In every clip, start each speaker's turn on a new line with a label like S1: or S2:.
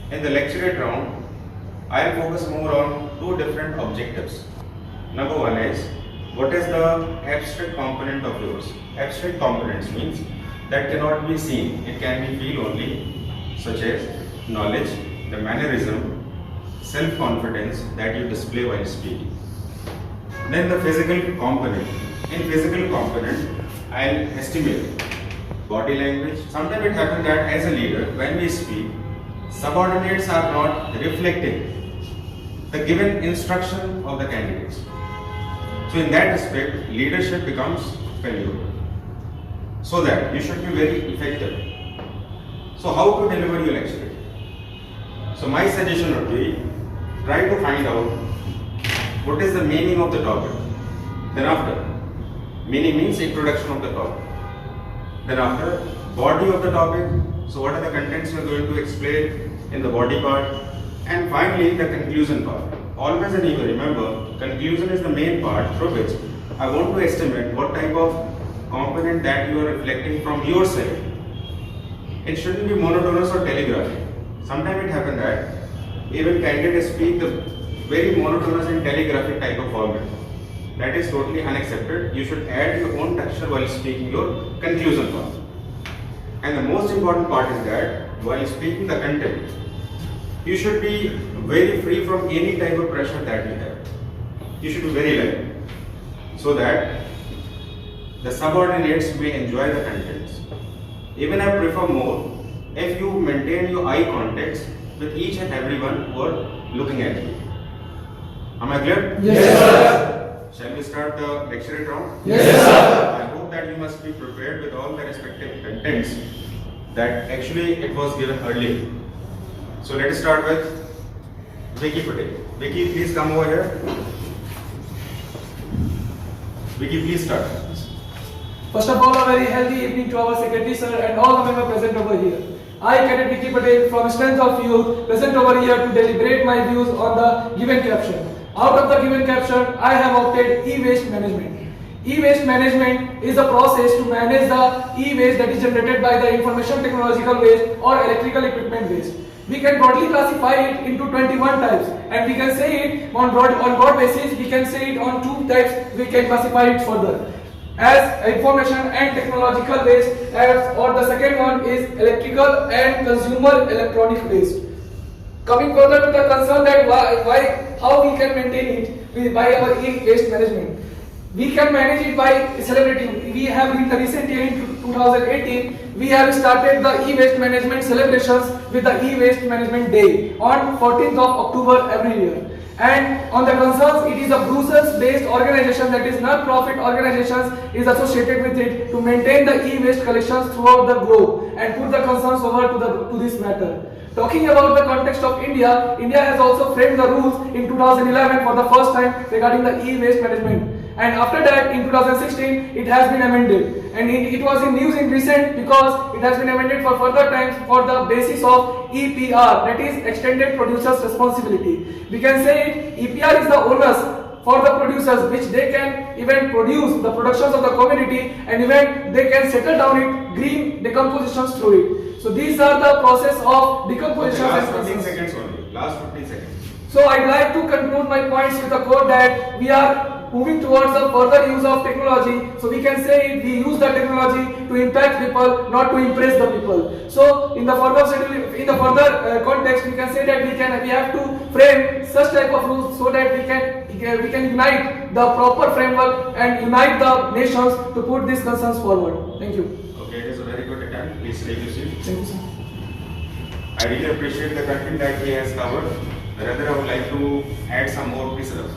S1: In the lecturette round, I will focus more on two different objectives. Number one is, what is the abstract component of yours? Abstract components means that cannot be seen, it can be feel only, such as knowledge, the mannerism, self-confidence that you display while speaking. Then the physical component. In physical component, I'll estimate body language. Sometimes it happens that as a leader, when we speak, subordinates are not reflecting the given instruction of the candidates. So in that aspect, leadership becomes valuable. So that you should be very effective. So how to deliver your lecture? So my suggestion would be, try to find out what is the meaning of the topic. Then after, meaning means introduction of the topic. Then after, body of the topic. So what are the contents you are going to explain in the body part. And finally, the conclusion part. Always and ever remember, conclusion is the main part through which I want to estimate what type of component that you are reflecting from your side. It shouldn't be monotonous or telegraphic. Sometimes it happens that even candidates speak the very monotonous and telegraphic type of format. That is totally unaccepted. You should add your own texture while speaking your conclusion part. And the most important part is that while speaking the content, you should be very free from any type of pressure that you have. You should be very light so that the subordinates may enjoy the contents. Even I prefer more if you maintain your eye contact with each and everyone who are looking at you. Am I clear?
S2: Yes, sir.
S1: Shall we start the lecture round?
S2: Yes, sir.
S1: I hope that you must be prepared with all the respective contents that actually it was given earlier. So let us start with Vicky Patel. Vicky, please come over here. Vicky, please start.
S2: First of all, a very healthy evening to our secretary sir and all the members present over here. I, Cadet Vicky Patel, from Strength of Youth, present over here to deliberate my views on the given caption. Out of the given caption, I have opted e-waste management. E-waste management is a process to manage the e-waste that is generated by the information technological waste or electrical equipment waste. We can broadly classify it into 21 types, and we can say it on broad basis. We can say it on two types. We can classify it further as information and technological waste, or the second one is electrical and consumer electronic waste. Coming further to the concern that how we can maintain it by our e-waste management. We can manage it by celebrating. We have in the recent year in 2018, we have started the e-waste management celebrations with the e-waste management day on 14th of October every year. And on the concerns, it is a Brussels-based organization, that is non-profit organizations is associated with it to maintain the e-waste collections throughout the globe and put the concerns over to this matter. Talking about the context of India, India has also framed the rules in 2011 for the first time regarding the e-waste management. And after that, in 2016, it has been amended. And it was in news in recent because it has been amended for further times for the basis of EPR, that is Extended Producer's Responsibility. We can say it, EPR is the onus for the producers, which they can even produce the productions of the community and even they can settle down it, green decompositions through it. So these are the process of decomposition.
S1: Okay, last 15 seconds only. Last 15 seconds.
S2: So I'd like to conclude my points with a quote that we are moving towards the further use of technology. So we can say we use the technology to impact people, not to impress the people. So in the further context, we can say that we have to frame such type of rules so that we can unite the proper framework and unite the nations to put these concerns forward. Thank you.
S1: Okay, it is a very good attempt. Please take your seat.
S2: Thank you, sir.
S1: I really appreciate the content that he has covered. Rather, I would like to add some more pieces.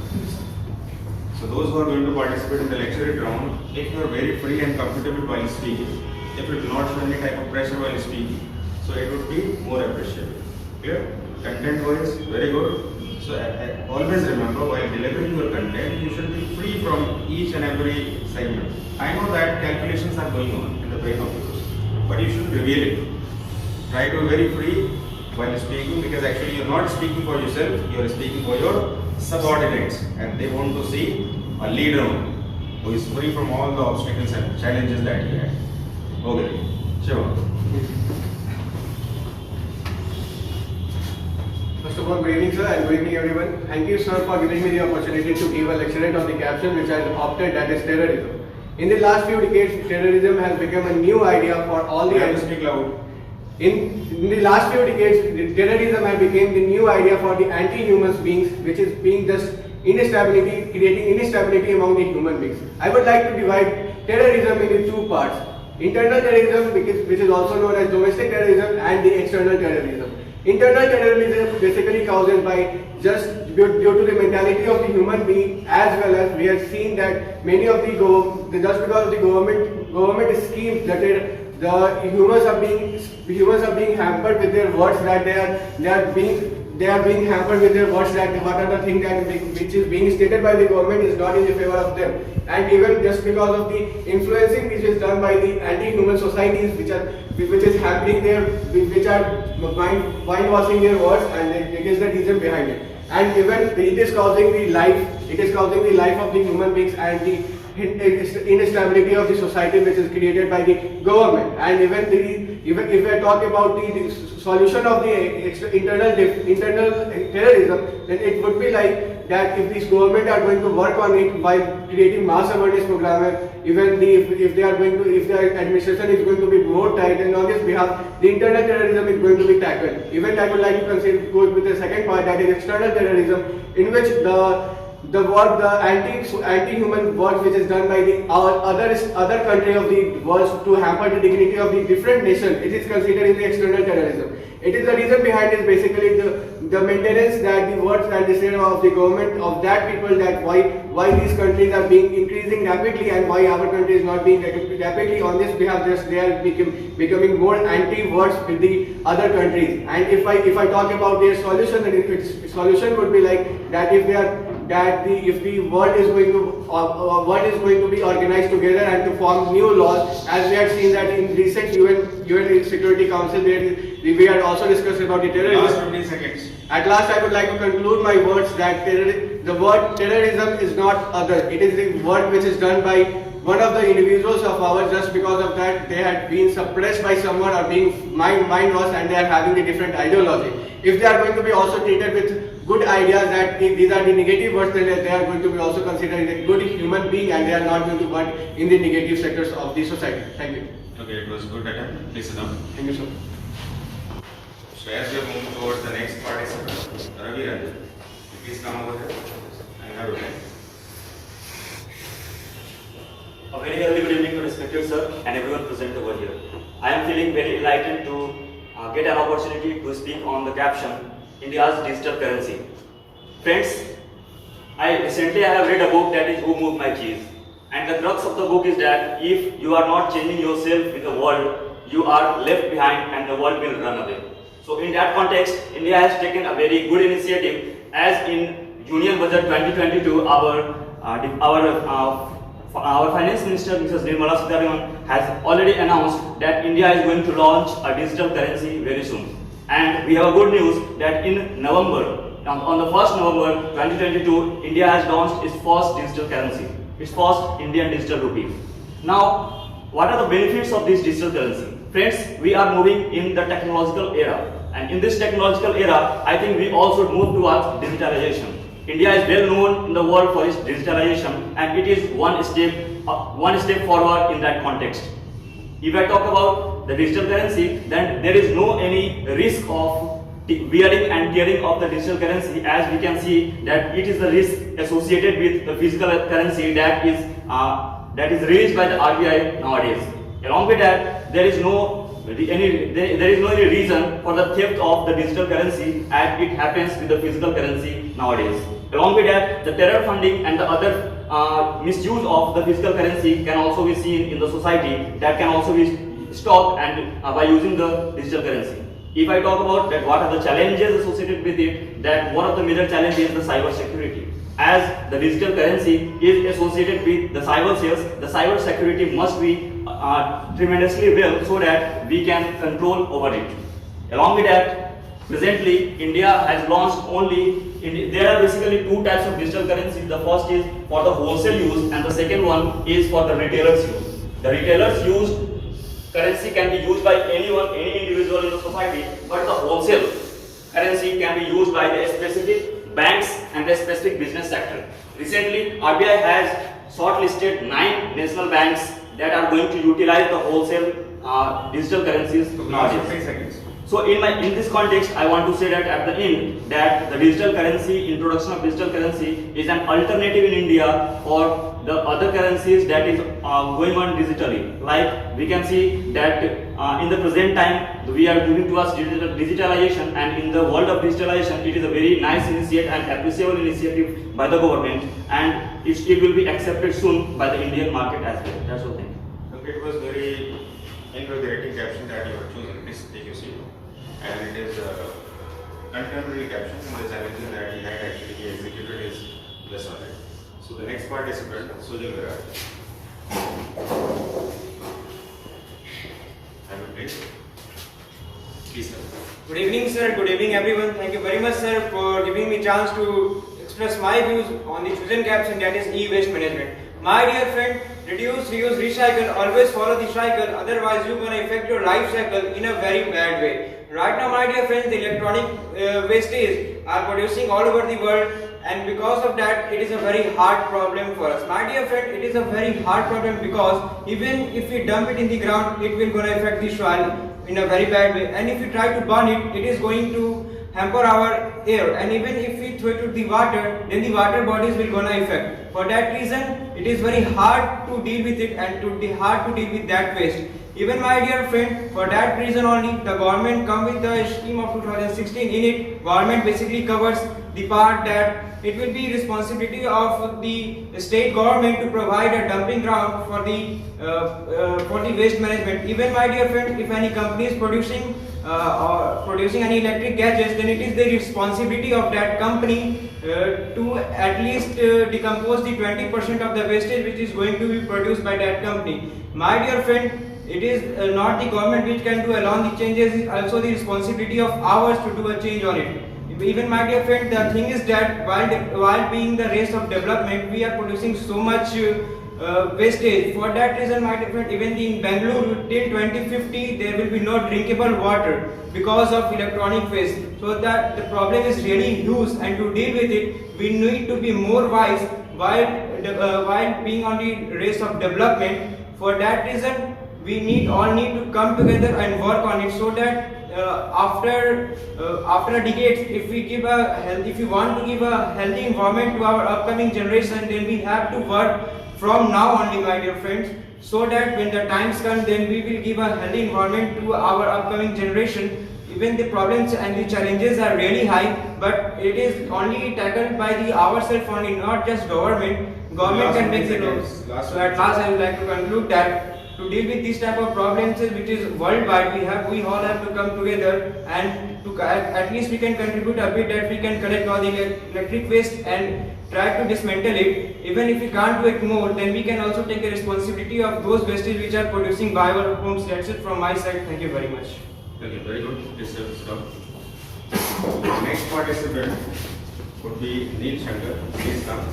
S1: So those who are going to participate in the lecture round, if you are very free and comfortable while speaking, if you do not show any type of pressure while speaking, so it would be more appreciable. Clear? Content wise, very good. So always remember, while delivering your content, you should be free from each and every segment. I know that calculations are going on in the brain of yours, but you should reveal it. Try to be very free while speaking, because actually you are not speaking for yourself, you are speaking for your subordinates, and they want to see a leader who is free from all the obstacles and challenges that he had. Okay, Shiva.
S3: First of all, good evening, sir, and good evening, everyone. Thank you, sir, for giving me the opportunity to give a lecturette on the caption which I have opted, that is terrorism. In the last few decades, terrorism has become a new idea for all the.
S1: You have to speak loud.
S3: In the last few decades, terrorism has become the new idea for the anti-human beings, which is being just instability, creating instability among the human beings. I would like to divide terrorism into two parts: internal terrorism, which is also known as domestic terrorism, and the external terrorism. Internal terrorism basically caused by just due to the mentality of the human being, as well as we have seen that many of the just because of the government schemes that the humans are being hampered with their words, that they are being hampered with their words, that what are the things that which is being stated by the government is not in the favor of them, and even just because of the influencing which is done by the anti-human societies which is happening there, which are whitewashing their words, and it is the reason behind it. And even it is causing the life of the human beings and the instability of the society which is created by the government. And even if we talk about the solution of the internal terrorism, then it would be like that if this government are going to work on it by creating mass awareness program, even if their administration is going to be more tight, and on this behalf the internal terrorism is going to be tackled. Even I would like to go with the second part, that is external terrorism, in which the anti-human work which is done by the other country of the world to hamper the dignity of the different nation, it is considered in the external terrorism. It is the reason behind is basically the maintenance that the words and the state of the government of that people, that why these countries are being increasing rapidly and why our country is not being rapidly. On this behalf, just they are becoming more anti-words with the other countries. And if I talk about their solution, then its solution would be like that if the world is going to be organized together and to form new laws, as we have seen that in recent UN Security Council, we had also discussed about the terrorism.
S1: Last 20 seconds.
S3: At last, I would like to conclude my words that the word terrorism is not other. It is the word which is done by one of the individuals of ours, just because of that they had been suppressed by someone or being mind lost, and they are having a different ideology. If they are going to be also treated with good ideas, that these are the negative words, then they are going to be also considered a good human being, and they are not going to work in the negative sectors of the society. Thank you.
S1: Okay, it was good attempt. Please sit down.
S3: Thank you, sir.
S1: So as we are moving towards the next participant, Ravi Ranjan, please come over here and have a look.
S4: A very early good evening to respected sir and everyone present over here. I am feeling very enlightened to get an opportunity to speak on the caption India's digital currency. Friends, I have read a book, that is Who Moved My Cheese, and the crux of the book is that if you are not changing yourself with the world, you are left behind and the world will run away. So in that context, India has taken a very good initiative, as in Union Budget 2022, our Finance Minister Mrs. Nirmala Sitharaman has already announced that India is going to launch a digital currency very soon. And we have a good news that in November, on the 1st November 2022, India has launched its first digital currency, its first Indian digital rupee. Now, what are the benefits of this digital currency? Friends, we are moving in the technological era, and in this technological era, I think we all should move towards digitalization. India is well known in the world for its digitalization, and it is one step forward in that context. If I talk about the digital currency, then there is no any risk of wearing and tearing of the digital currency, as we can see that it is the risk associated with the physical currency that is released by the RBI nowadays. Along with that, there is no any reason for the theft of the digital currency, as it happens with the physical currency nowadays. Along with that, the terror funding and the other misuse of the physical currency can also be seen in the society, that can also be stopped and by using the digital currency. If I talk about that, what are the challenges associated with it, that one of the major challenges is the cyber security. As the digital currency is associated with the cyber cells, the cyber security must be tremendously well, so that we can control over it. Along with that, presently India has launched there are basically two types of digital currency. The first is for the wholesale use, and the second one is for the retailers use. The retailers use currency can be used by anyone, any individual in the society, but the wholesale currency can be used by the specific banks and the specific business sector. Recently, RBI has shortlisted 9 national banks that are going to utilize the wholesale digital currencies nowadays.
S1: 3 seconds.
S4: So in this context, I want to say that at the end that the digital currency, introduction of digital currency is an alternative in India for the other currencies that is going on digitally. Like we can see that in the present time we are moving towards digitalization, and in the world of digitalization it is a very nice initiative and appreciable initiative by the government, and it will be accepted soon by the Indian market as well. That's all. Thank you.
S1: Okay, it was very invigorating caption that you have chosen. Please take your seat. And it is contemporary caption, and the challenges that he had actually executed is less on it. So the next participant, Sujal Virat. Have a please. Please, sir.
S5: Good evening, sir. Good evening, everyone. Thank you very much, sir, for giving me chance to express my views on the chosen caption, that is e-waste management. My dear friend, reduce, reuse, recycle. Always follow the cycle. Otherwise, you're gonna affect your life cycle in a very bad way. Right now, my dear friends, the electronic wastage are producing all over the world, and because of that, it is a very hard problem for us. My dear friend, it is a very hard problem because even if we dump it in the ground, it will gonna affect the soil in a very bad way. And if we try to burn it, it is going to hamper our air. And even if we throw it to the water, then the water bodies will gonna affect. For that reason, it is very hard to deal with it and hard to deal with that waste. Even my dear friend, for that reason only, the government come with the scheme of 2016. In it, government basically covers the part that it will be responsibility of the state government to provide a dumping ground for the waste management. Even my dear friend, if any company is producing any electric gadgets, then it is the responsibility of that company to at least decompose the 20% of the wastage which is going to be produced by that company. My dear friend, it is not the government which can do alone the changes, it is also the responsibility of ours to do a change on it. Even my dear friend, the thing is that while being the race of development, we are producing so much wastage. For that reason, my dear friend, even in Bangalore till 2050 there will be no drinkable water because of electronic waste. So that the problem is really huge, and to deal with it, we need to be more wise while being on the race of development. For that reason, we all need to come together and work on it, so that after a decade, if we want to give a healthy environment to our upcoming generation, then we have to work from now only, my dear friends, so that when the times come, then we will give a healthy environment to our upcoming generation. Even the problems and the challenges are really high, but it is only tackled by ourselves only, not just government. Government can make the laws. So at last, I would like to conclude that to deal with this type of problems which is worldwide, we all have to come together, and at least we can contribute a bit, that we can collect all the electric waste and try to dismantle it. Even if we can't do it more, then we can also take the responsibility of those wastage which are producing by our homes. That's it from my side. Thank you very much.
S1: Okay, very good. Please sit down. Next participant would be Neil Shankar. Please come.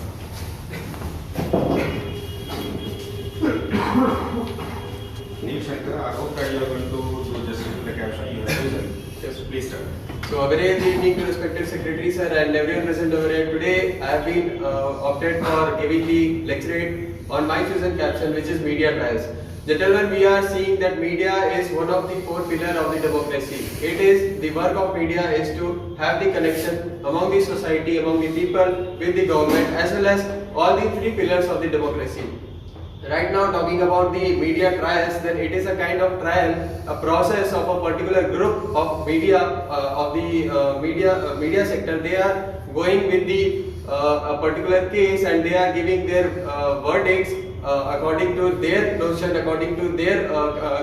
S1: Neil Shankar, I hope that you are going to do justice to the caption you have chosen. Yes, please start.
S3: So a very good evening to respected secretary sir and everyone present over here. Today I have been opted for giving the lecturette on my chosen caption, which is media trials. Gentlemen, we are seeing that media is one of the 4 pillars of the democracy. It is the work of media is to have the connection among the society, among the people, with the government, as well as all the 3 pillars of the democracy. Right now, talking about the media trials, then it is a kind of trial, a process of a particular group of media, media sector. They are going with a particular case, and they are giving their verdicts according to their notion, according to their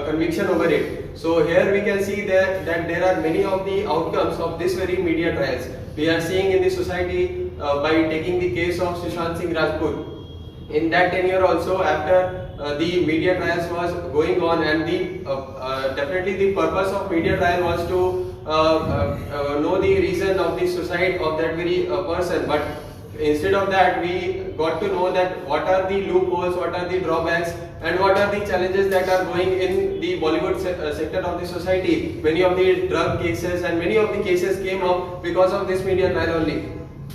S3: conviction over it. So here we can see that there are many of the outcomes of this very media trials. We are seeing in the society by taking the case of Sushant Singh Rajput. In that tenure also, after the media trials was going on, and definitely the purpose of media trial was to know the reason of the suicide of that very person. But instead of that, we got to know that what are the loopholes, what are the drawbacks, and what are the challenges that are going in the Bollywood sector of the society. Many of the drug cases and many of the cases came up because of this media trial only.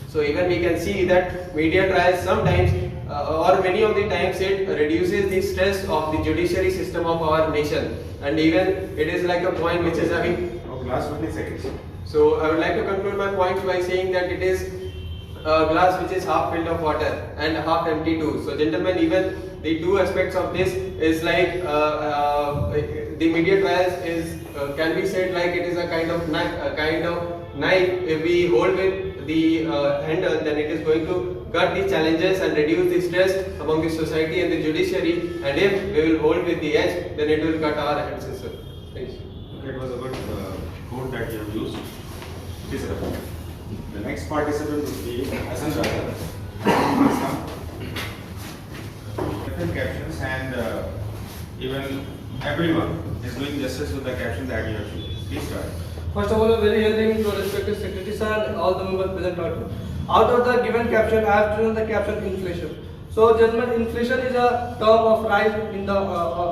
S3: So even we can see that media trials sometimes or many of the times it reduces the stress of the judiciary system of our nation, and even it is like a point which is having
S1: last 20 seconds.
S3: So I would like to conclude my points by saying that it is a glass which is half filled of water and half empty too. So gentlemen, even the two aspects of this is like the media trials is can be said like it is a kind of knife. If we hold with the handle, then it is going to cut the challenges and reduce the stress among the society and the judiciary. And if we will hold with the edge, then it will cut our hands as well. Thank you.
S1: Okay, it was a good quote that you have used. Please, sir. The next participant would be Hassan Raja. Different captions and even everyone is doing justice with the caption that you have chosen. Please start.
S2: First of all, a very healthy to respected Secretary Sir and all the members present out here. Out of the given caption, I have chosen the caption inflation. So, gentlemen, inflation is a term of rise in the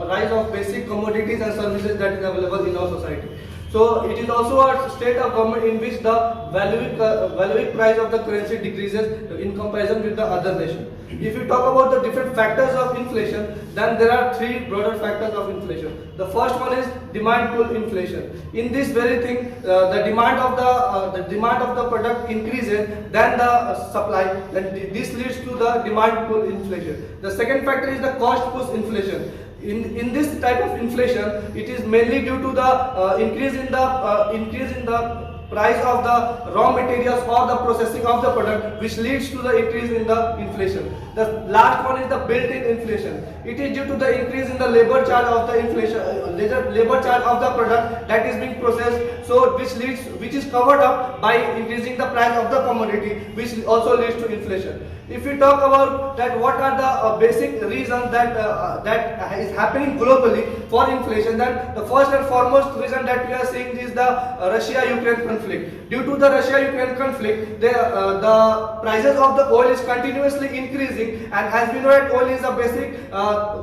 S2: rise of basic commodities and services that is available in our society. So, it is also a state of government in which the valuing price of the currency decreases in comparison with the other nation. If you talk about the different factors of inflation, then there are three broader factors of inflation. The first one is demand pull inflation. In this very thing, the demand of the product increases than the supply, and this leads to the demand pull inflation. The second factor is the cost push inflation. In this type of inflation, it is mainly due to the increase in the price of the raw materials or the processing of the product, which leads to the increase in the inflation. The last one is the built-in inflation. It is due to the increase in the labor charge of the inflation, labor charge of the product that is being processed, so which is covered up by increasing the price of the commodity, which also leads to inflation. If we talk about that, what are the basic reasons that is happening globally for inflation, then the first and foremost reason that we are seeing is the Russia-Ukraine conflict. Due to the Russia-Ukraine conflict, the prices of the oil is continuously increasing, and as we know that oil is a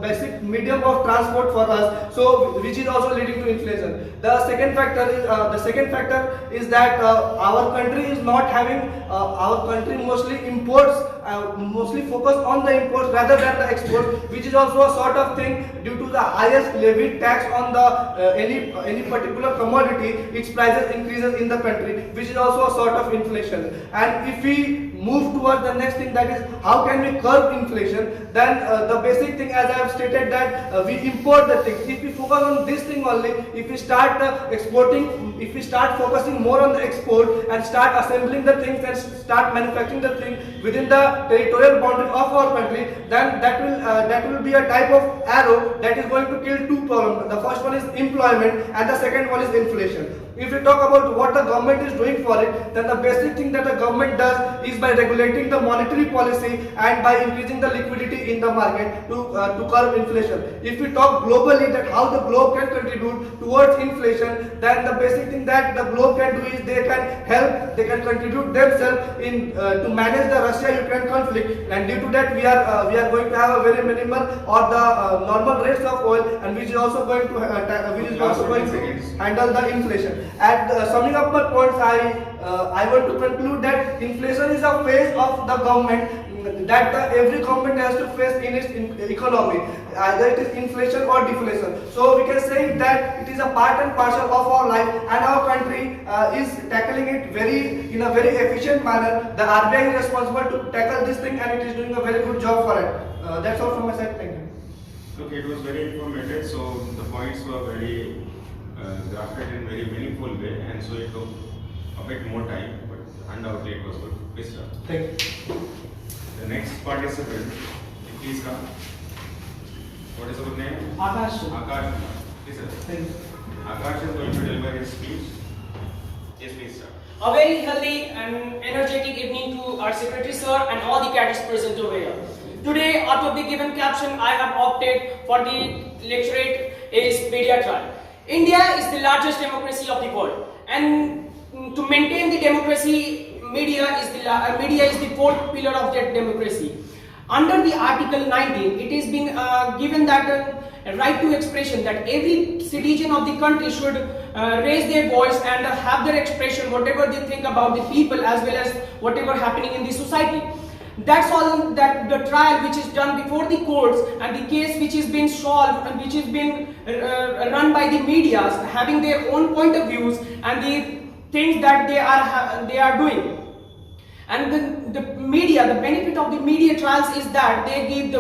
S2: basic medium of transport for us, so which is also leading to inflation. The second factor is that our country is not having our country mostly imports. Mostly focus on the imports rather than the exports, which is also a sort of thing due to the highest levied tax on the any particular commodity, its prices increases in the country, which is also a sort of inflation. And if we move towards the next thing, that is how can we curb inflation, then the basic thing, as I have stated, that we import the things. If we focus on this thing only, if we start exporting, if we start focusing more on the export and start assembling the things and start manufacturing the thing within the territorial boundary of our country, then that will be a type of arrow that is going to kill two problems. The first one is employment and the second one is inflation. If we talk about what the government is doing for it, then the basic thing that the government does is by regulating the monetary policy and by increasing the liquidity in the market to curb inflation. If we talk globally that how the globe can contribute towards inflation, then the basic thing that the globe can do is they can contribute themselves in to manage the Russia-Ukraine conflict, and due to that we are going to have a very minimal or the normal rates of oil, and which is also going to handle the inflation. And summing up my points, I want to conclude that inflation is a phase of the government that every government has to face in its economy, either it is inflation or deflation. So we can say that it is a part and parcel of our life, and our country is tackling it in a very efficient manner. The RBI is responsible to tackle this thing, and it is doing a very good job for it. That's all from my side. Thank you.
S1: Okay, it was very informative. So the points were very drafted in very meaningful way, and so it took a bit more time, but undoubtedly it was good. Please start.
S2: Thank you.
S1: The next participant, please come. What is your name?
S2: Akash.
S1: Akash. Please sir.
S2: Thank you.
S1: Akash is going to deliver his speech. Yes, please start.
S6: A very healthy and energetic evening to our Secretary Sir and all the cadets present over here. Today, out of the given caption, I have opted for the lecturate is media trial. India is the largest democracy of the world, and to maintain the democracy, media is the fourth pillar of that democracy. Under the Article 19, it is being given that right to expression, that every citizen of the country should raise their voice and have their expression, whatever they think about the people as well as whatever happening in the society. That's all that the trial which is done before the courts and the case which is being solved and which is being run by the media, having their own point of views and the things that they are doing. And the media, the benefit of the media trials is that they give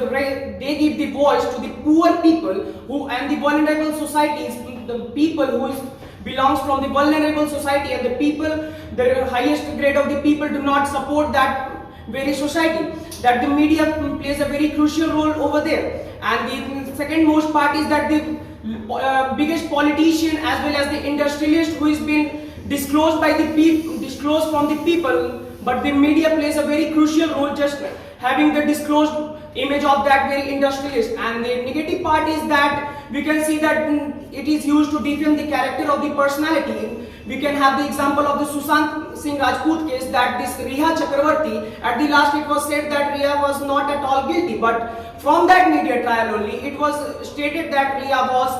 S6: the voice to the poor people and the vulnerable societies, the people who belongs from the vulnerable society, and the people, the highest grade of the people do not support that very society. That the media plays a very crucial role over there. And the second most part is that the biggest politician as well as the industrialist who is being disclosed by the people, disclosed from the people. But the media plays a very crucial role, just having the disclosed image of that very industrialist. And the negative part is that we can see that it is used to defame the character of the personality. We can have the example of the Sushant Singh Rajput case, that this Riya Chakravarti, at the last it was said that Riya was not at all guilty, but from that media trial only it was stated that Riya was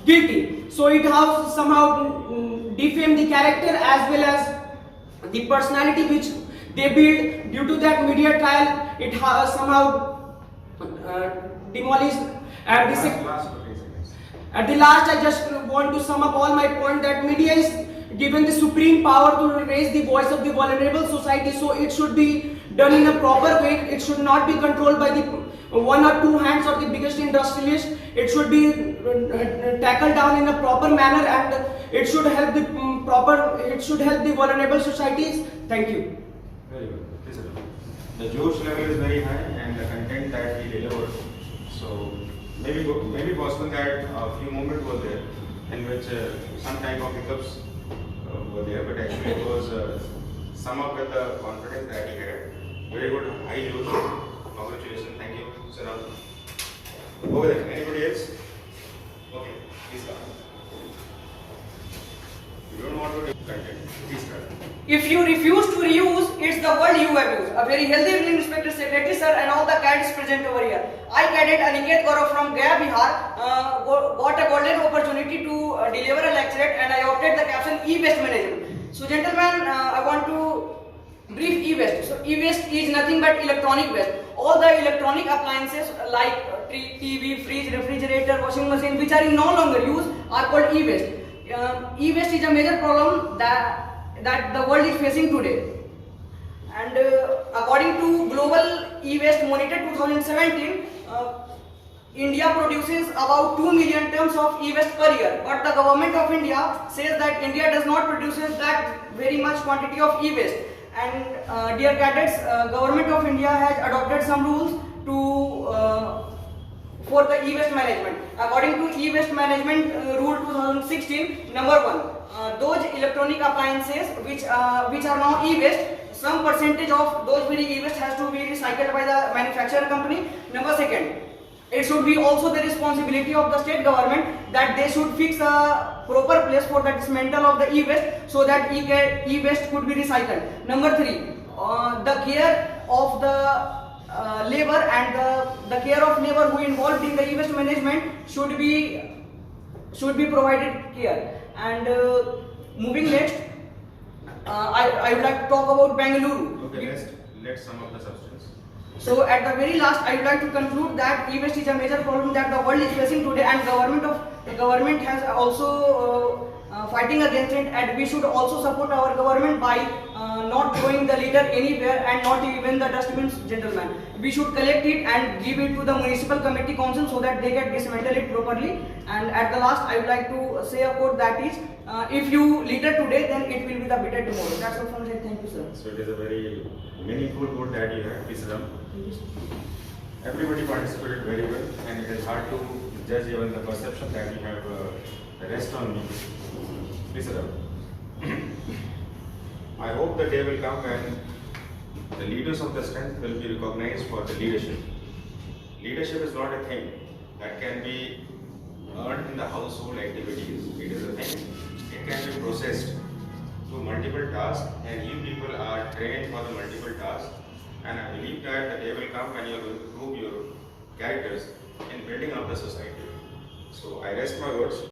S6: guilty. So it has somehow defamed the character as well as the personality which they build. Due to that media trial, it has somehow demolished. At the last, I just want to sum up all my point that media is given the supreme power to raise the voice of the vulnerable society, so it should be done in a proper way. It should not be controlled by the one or two hands of the biggest industrialist. It should be tackled down in a proper manner, and it should help the vulnerable societies. Thank you.
S1: Very good. The Josh level is very high and the content that he delivered. So maybe possible that a few moments were there in which some type of hiccups were there, but actually it was sum up with the confidence that he had. Very good, high Josh. Congratulations. Thank you, sir. Over there. Anybody else? Okay, please start. You don't want to do content. Please start.
S7: If you refuse to reuse, it's the word you abuse. A very healthy evening, respected secretary sir and all the cadets present over here. I, cadet Aniket Gaurav from Gaya, Bihar, got a golden opportunity to deliver a lecturette, and I opted the caption e-waste management. So gentlemen, I want to brief e-waste. So e-waste is nothing but electronic waste. All the electronic appliances like TV, fridge, refrigerator, washing machine which are no longer used are called e-waste. E-waste is a major problem that the world is facing today. And according to Global E-Waste Monitor 2017, India produces about 2 million tons of e-waste per year, but the government of India says that India does not produce that very much quantity of e-waste. And dear cadets, government of India has adopted some rules for the e-waste management. According to e-waste management rule 2016, number 1, those electronic appliances which are now e-waste, some percentage of those very e-waste has to be recycled by the manufacturer company. Number 2, it should be also the responsibility of the state government that they should fix a proper place for the dismantle of the e-waste so that e-waste could be recycled. Number 3, the care of the labor and the care of labor who involved in the e-waste management should be provided care. And moving next, I would like to talk about Bengaluru.
S1: Okay, let's sum up the substance.
S7: So at the very last, I would like to conclude that e-waste is a major problem that the world is facing today, and government has also fighting against it, and we should also support our government by not throwing the litter anywhere and not even the dustbins, gentlemen. We should collect it and give it to the municipal committee council so that they can dismantle it properly. And at the last, I would like to say a quote that is, if you litter today, then it will be the better tomorrow. That's all from me. Thank you, sir.
S1: So it is a very meaningful quote that you have, please Ram. Everybody participated very well, and it is hard to judge even the perception that you have rest on me. Please Ram. I hope the day will come when the leaders of the strength will be recognized for the leadership. Leadership is not a thing that can be earned in the household activities. It is a thing. It can be processed through multiple tasks, and you people are trained for the multiple tasks, and I believe that the day will come when you are going to prove your characters in building up the society. So I rest my words.